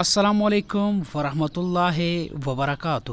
السلام علیکم ورحمۃ وبرکاتہ۔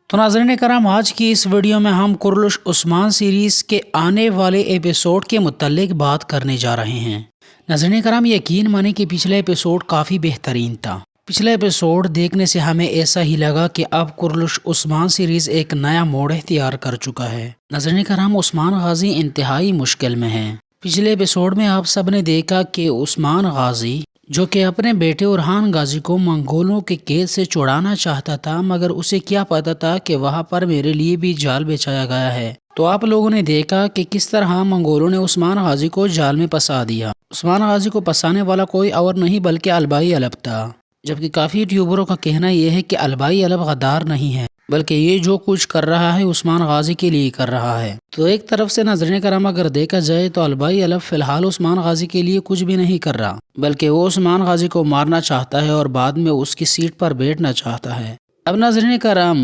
تو ناظرین کرام، آج کی اس ویڈیو میں ہم کرلش عثمان سیریز کے آنے والے ایپیسوڈ کے متعلق بات کرنے جا رہے ہیں۔ ناظرین کرام، یقین مانیں کہ پچھلا ایپیسوڈ کافی بہترین تھا۔ پچھلا ایپیسوڈ دیکھنے سے ہمیں ایسا ہی لگا کہ اب کرلش عثمان سیریز ایک نیا موڑ اختیار کر چکا ہے۔ ناظرین کرام، عثمان غازی انتہائی مشکل میں ہیں۔ پچھلے ایپیسوڈ میں آپ سب نے دیکھا کہ عثمان غازی جو کہ اپنے بیٹے اورحان غازی کو منگولوں کے قید سے چھڑانا چاہتا تھا، مگر اسے کیا پتا تھا کہ وہاں پر میرے لیے بھی جال بچھایا گیا ہے۔ تو آپ لوگوں نے دیکھا کہ کس طرح منگولوں نے عثمان غازی کو جال میں پھنسا دیا۔ عثمان غازی کو پھنسانے والا کوئی اور نہیں بلکہ البائی الب تھا، جبکہ کافی یوٹیوبروں کا کہنا یہ ہے کہ البائی الب غدار نہیں ہے، بلکہ یہ جو کچھ کر رہا ہے عثمان غازی کے لیے کر رہا ہے۔ تو ایک طرف سے ناظرین کرام اگر دیکھا جائے تو البائی الب فی الحال عثمان غازی کے لیے کچھ بھی نہیں کر رہا، بلکہ وہ عثمان غازی کو مارنا چاہتا ہے اور بعد میں اس کی سیٹ پر بیٹھنا چاہتا ہے۔ اب ناظرین کرام،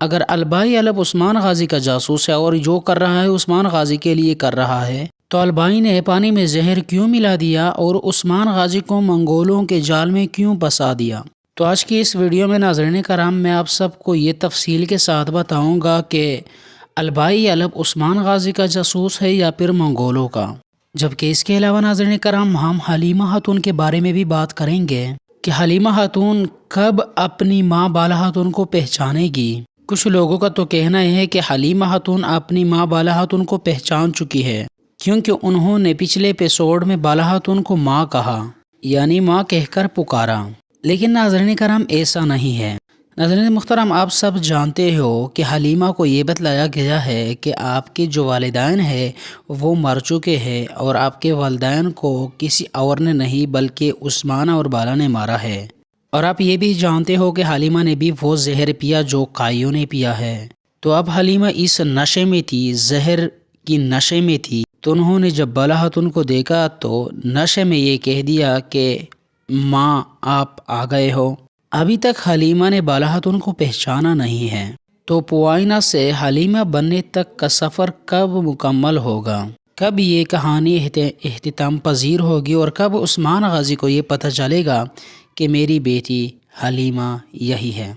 اگر البائی الب عثمان غازی کا جاسوس ہے اور جو کر رہا ہے عثمان غازی کے لیے کر رہا ہے، تو البائی نے پانی میں زہر کیوں ملا دیا اور عثمان غازی کو منگولوں کے جال میں کیوں پھنسا دیا؟ تو آج کی اس ویڈیو میں ناظرین کرام میں آپ سب کو یہ تفصیل کے ساتھ بتاؤں گا کہ البائی الب عثمان غازی کا جاسوس ہے یا پھر منگولوں کا۔ جبکہ اس کے علاوہ ناظرین کرام ہم حلیمہ خاتون کے بارے میں بھی بات کریں گے کہ حلیمہ خاتون کب اپنی ماں بالا خاتون کو پہچانے گی۔ کچھ لوگوں کا تو کہنا ہے کہ حلیمہ خاتون اپنی ماں بالا خاتون کو پہچان چکی ہے، کیونکہ انہوں نے پچھلے ایپیسوڈ میں بالا خاتون کو ماں کہا، یعنی ماں کہہ کر پکارا۔ لیکن ناظرین کرام ایسا نہیں ہے۔ ناظرین محترم، آپ سب جانتے ہو کہ حلیمہ کو یہ بتلایا گیا ہے کہ آپ کے جو والدین ہیں وہ مر چکے ہیں اور آپ کے والدین کو کسی اور نے نہیں بلکہ عثمان اور بالا نے مارا ہے۔ اور آپ یہ بھی جانتے ہو کہ حلیمہ نے بھی وہ زہر پیا جو قائیوں نے پیا ہے۔ تو اب حلیمہ اس نشے میں تھی، زہر کی نشے میں تھی، تو انہوں نے جب بالا خاتون کو دیکھا تو نشے میں یہ کہہ دیا کہ ماں آپ آ گئے ہو۔ ابھی تک حلیمہ نے بالا خاتون کو پہچانا نہیں ہے، تو پوائنہ سے حلیمہ بننے تک کا سفر کب مکمل ہوگا؟ کب یہ کہانی اختتام پذیر ہوگی اور کب عثمان غازی کو یہ پتہ چلے گا کہ میری بیٹی حلیمہ یہی ہے؟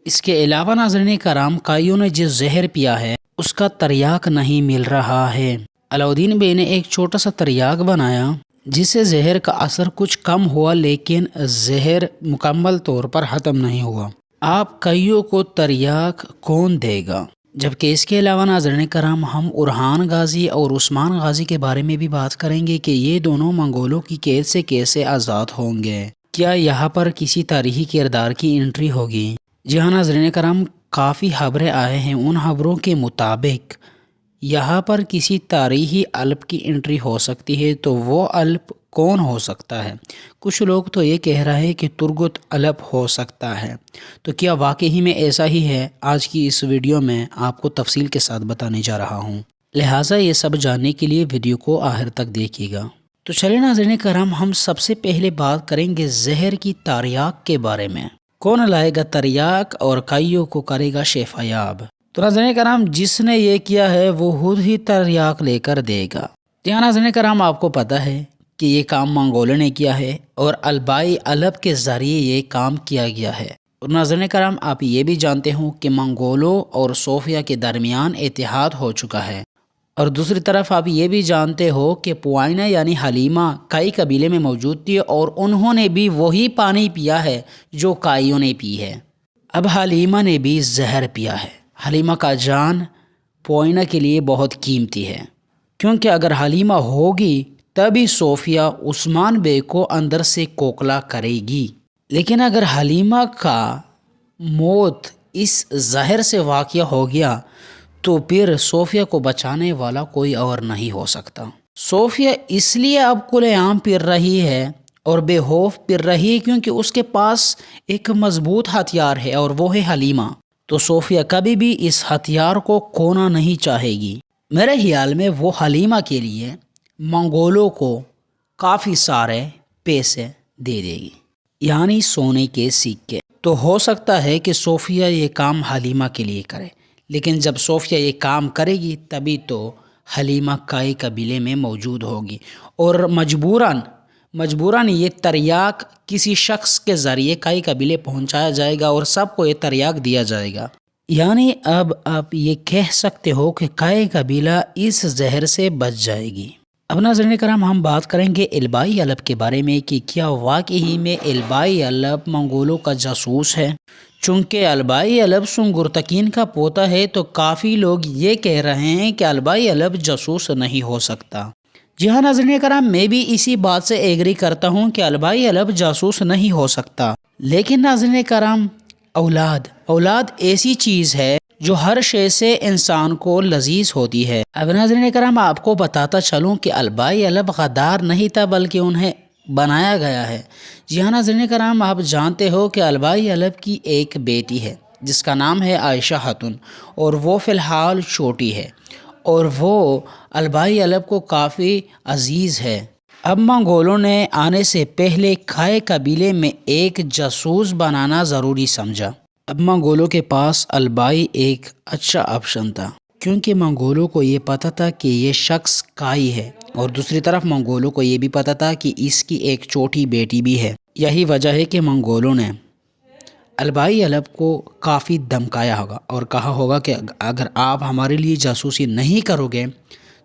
اس کے علاوہ ناظرین کرام، قائیوں نے جس زہر پیا ہے اس کا تریاق نہیں مل رہا ہے۔ علاؤدین بے نے ایک چھوٹا سا تریاق بنایا جس سے زہر کا اثر کچھ کم ہوا، لیکن زہر مکمل طور پر ختم نہیں ہوا۔ آپ قائیوں کو تریاق کون دے گا؟ جبکہ اس کے علاوہ ناظرین کرام ہم اورحان غازی اور عثمان غازی کے بارے میں بھی بات کریں گے کہ یہ دونوں منگولوں کی قید سے کیسے آزاد ہوں گے۔ کیا یہاں پر کسی تاریخی کردار کی انٹری ہوگی؟ جی ہاں ناظرین کرام، کافی خبریں آئے ہیں، ان خبروں کے مطابق یہاں پر کسی تاریخی الپ کی انٹری ہو سکتی ہے۔ تو وہ الپ کون ہو سکتا ہے؟ کچھ لوگ تو یہ کہہ رہے ہیں کہ ترگت الپ ہو سکتا ہے۔ تو کیا واقعی میں ایسا ہی ہے؟ آج کی اس ویڈیو میں آپ کو تفصیل کے ساتھ بتانے جا رہا ہوں، لہٰذا یہ سب جاننے کے لیے ویڈیو کو آخر تک دیکھیے گا۔ تو چلیں ناظرین کرام، ہم سب سے پہلے بات کریں گے زہر کی تریاق کے بارے میں۔ کون لائے گا تریاق اور قائیوں کو کرے گا شفا یاب؟ تو ناظرین کرام، جس نے یہ کیا ہے وہ خود ہی تریاق لے کر دے گا۔ یہاں ناظرین کرام آپ کو پتہ ہے کہ یہ کام منگولوں نے کیا ہے اور البائی الب کے ذریعے یہ کام کیا گیا ہے۔ اور ناظرین کرام آپ یہ بھی جانتے ہوں کہ منگولوں اور صوفیہ کے درمیان اتحاد ہو چکا ہے۔ اور دوسری طرف آپ یہ بھی جانتے ہو کہ پوائنہ یعنی حلیمہ کائی قبیلے میں موجود تھی اور انہوں نے بھی وہی پانی پیا ہے جو قائیوں نے پی ہے۔ اب حلیمہ نے بھی زہر پیا ہے۔ حلیمہ کا جان پوائنہ کے لیے بہت قیمتی ہے، کیونکہ اگر حلیمہ ہوگی تبھی صوفیہ عثمان بے کو اندر سے کوکلا کرے گی، لیکن اگر حلیمہ کا موت اس زہر سے واقع ہو گیا تو پھر صوفیہ کو بچانے والا کوئی اور نہیں ہو سکتا۔ صوفیہ اس لیے اب کھلے عام پھر رہی ہے اور بے خوف پھر رہی ہے کیونکہ اس کے پاس ایک مضبوط ہتھیار ہے اور وہ ہے حلیمہ۔ تو صوفیہ کبھی بھی اس ہتھیار کو کھونا نہیں چاہے گی۔ میرے خیال میں وہ حلیمہ کے لیے منگولوں کو کافی سارے پیسے دے دے گی، یعنی سونے کے سکے۔ تو ہو سکتا ہے کہ صوفیہ یہ کام حلیمہ کے لیے کرے، لیکن جب صوفیہ یہ کام کرے گی تبھی تو حلیمہ کائی قبیلے میں موجود ہوگی اور مجبوراً یہ تریاک کسی شخص کے ذریعے کئی قبیلے پہنچایا جائے گا اور سب کو یہ تریاک دیا جائے گا۔ یعنی اب آپ یہ کہہ سکتے ہو کہ کئی قبیلہ اس زہر سے بچ جائے گی۔ اب ناظرین کرام ہم بات کریں گے البائی علب کے بارے میں کہ کیا واقعی میں البائی علب منگولوں کا جاسوس ہے۔ چونکہ البائی علب سنگرتکین کا پوتا ہے تو کافی لوگ یہ کہہ رہے ہیں کہ البائی علب جاسوس نہیں ہو سکتا۔ جی ہاں ناظرین کرام میں بھی اسی بات سے ایگری کرتا ہوں کہ البائی علب جاسوس نہیں ہو سکتا، لیکن ناظرین کرام اولاد ایسی چیز ہے جو ہر شے سے انسان کو لذیذ ہوتی ہے۔ اب ناظرین کرام آپ کو بتاتا چلوں کہ البائی علب غدار نہیں تھا بلکہ انہیں بنایا گیا ہے۔ جی ہاں ناظرین کرام آپ جانتے ہو کہ البائی علب کی ایک بیٹی ہے جس کا نام ہے عائشہ خاتون، اور وہ فی الحال چھوٹی ہے اور وہ البائی علب کو کافی عزیز ہے۔ اب منگولوں نے آنے سے پہلے کھائے قبیلے میں ایک جاسوس بنانا ضروری سمجھا۔ اب منگولوں کے پاس البائی ایک اچھا آپشن تھا، کیونکہ منگولوں کو یہ پتہ تھا کہ یہ شخص کائی ہے، اور دوسری طرف منگولوں کو یہ بھی پتہ تھا کہ اس کی ایک چھوٹی بیٹی بھی ہے۔ یہی وجہ ہے کہ منگولوں نے البائی علب کو کافی دمکایا ہوگا اور کہا ہوگا کہ اگر آپ ہمارے لیے جاسوسی نہیں کرو گے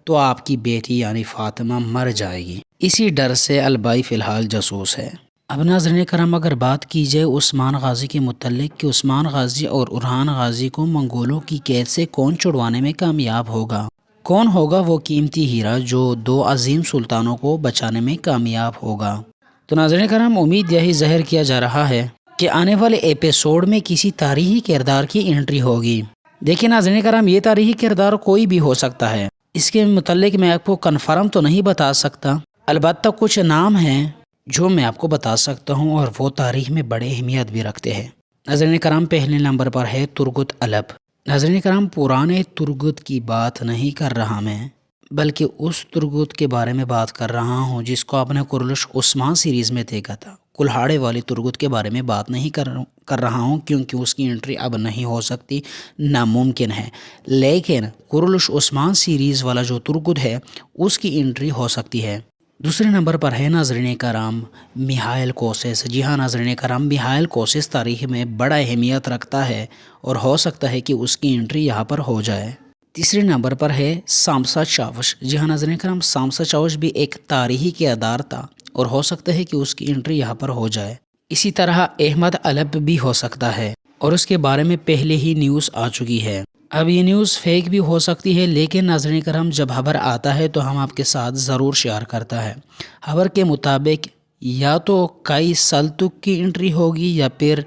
تو آپ کی بیٹی یعنی فاطمہ مر جائے گی۔ اسی ڈر سے البائی فی الحال جاسوس ہے۔ اب ناظرین کرام اگر بات کی جائے عثمان غازی کے متعلق کہ عثمان غازی اور اورحان غازی کو منگولوں کی قید سے کون چھڑوانے میں کامیاب ہوگا، کون ہوگا وہ قیمتی ہیرا جو دو عظیم سلطانوں کو بچانے میں کامیاب ہوگا۔ تو ناظرین کرام امید یہی ظاہر کیا جا رہا ہے کہ آنے والے ایپیسوڈ میں کسی تاریخی کردار کی انٹری ہوگی۔ دیکھیں ناظرین کرام یہ تاریخی کردار کوئی بھی ہو سکتا ہے، اس کے متعلق میں آپ کو کنفرم تو نہیں بتا سکتا، البتہ کچھ نام ہیں جو میں آپ کو بتا سکتا ہوں اور وہ تاریخ میں بڑے اہمیت بھی رکھتے ہیں۔ ناظرین کرام پہلے نمبر پر ہے ترگت علب۔ ناظرین کرام پرانے ترگت کی بات نہیں کر رہا میں، بلکہ اس ترگت کے بارے میں بات کر رہا ہوں جس کو آپ نے کرلش عثمان سیریز میں دیکھا تھا۔ کلہاڑے والی ترگت کے بارے میں بات نہیں کر رہا ہوں کیونکہ اس کی انٹری اب نہیں ہو سکتی، ناممکن ہے، لیکن کرلش عثمان سیریز والا جو ترگت ہے اس کی انٹری ہو سکتی ہے۔ دوسرے نمبر پر ہے ناظرین کرام میخائیل کوسس۔ جی ہاں ناظرین کرام میخائیل کوسس تاریخ میں بڑا اہمیت رکھتا ہے اور ہو سکتا ہے کہ اس کی انٹری یہاں پر ہو جائے۔ تیسرے نمبر پر ہے سامسا چاوش۔ جی ہاں ناظرین کرام سامسا چاوش بھی ایک تاریخی کردار تھا اور ہو سکتا ہے کہ اس کی انٹری یہاں پر ہو جائے۔ اسی طرح احمد علب بھی ہو سکتا ہے اور اس کے بارے میں پہلے ہی نیوز آ چکی ہے۔ اب یہ نیوز فیک بھی ہو سکتی ہے، لیکن ناظرین کرام جب خبر آتا ہے تو ہم آپ کے ساتھ ضرور شیئر کرتا ہے۔ خبر کے مطابق یا تو کئی سلطک کی انٹری ہوگی یا پھر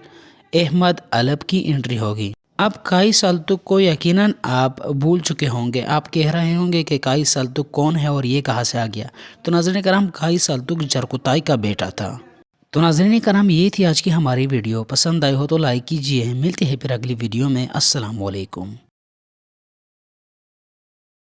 احمد علب کی انٹری ہوگی۔ اب کئی سلطک کو یقیناً آپ بھول چکے ہوں گے، آپ کہہ رہے ہوں گے کہ کئی سلطک کون ہے اور یہ کہاں سے آ گیا۔ تو ناظرین کرام کئی سلطک جرکتائی کا بیٹا تھا۔ تو ناظرین کرام یہ تھی آج کی ہماری ویڈیو، پسند آئی ہو تو لائک کیجیے۔ ملتے ہیں پھر اگلی ویڈیو میں۔ السلام علیکم۔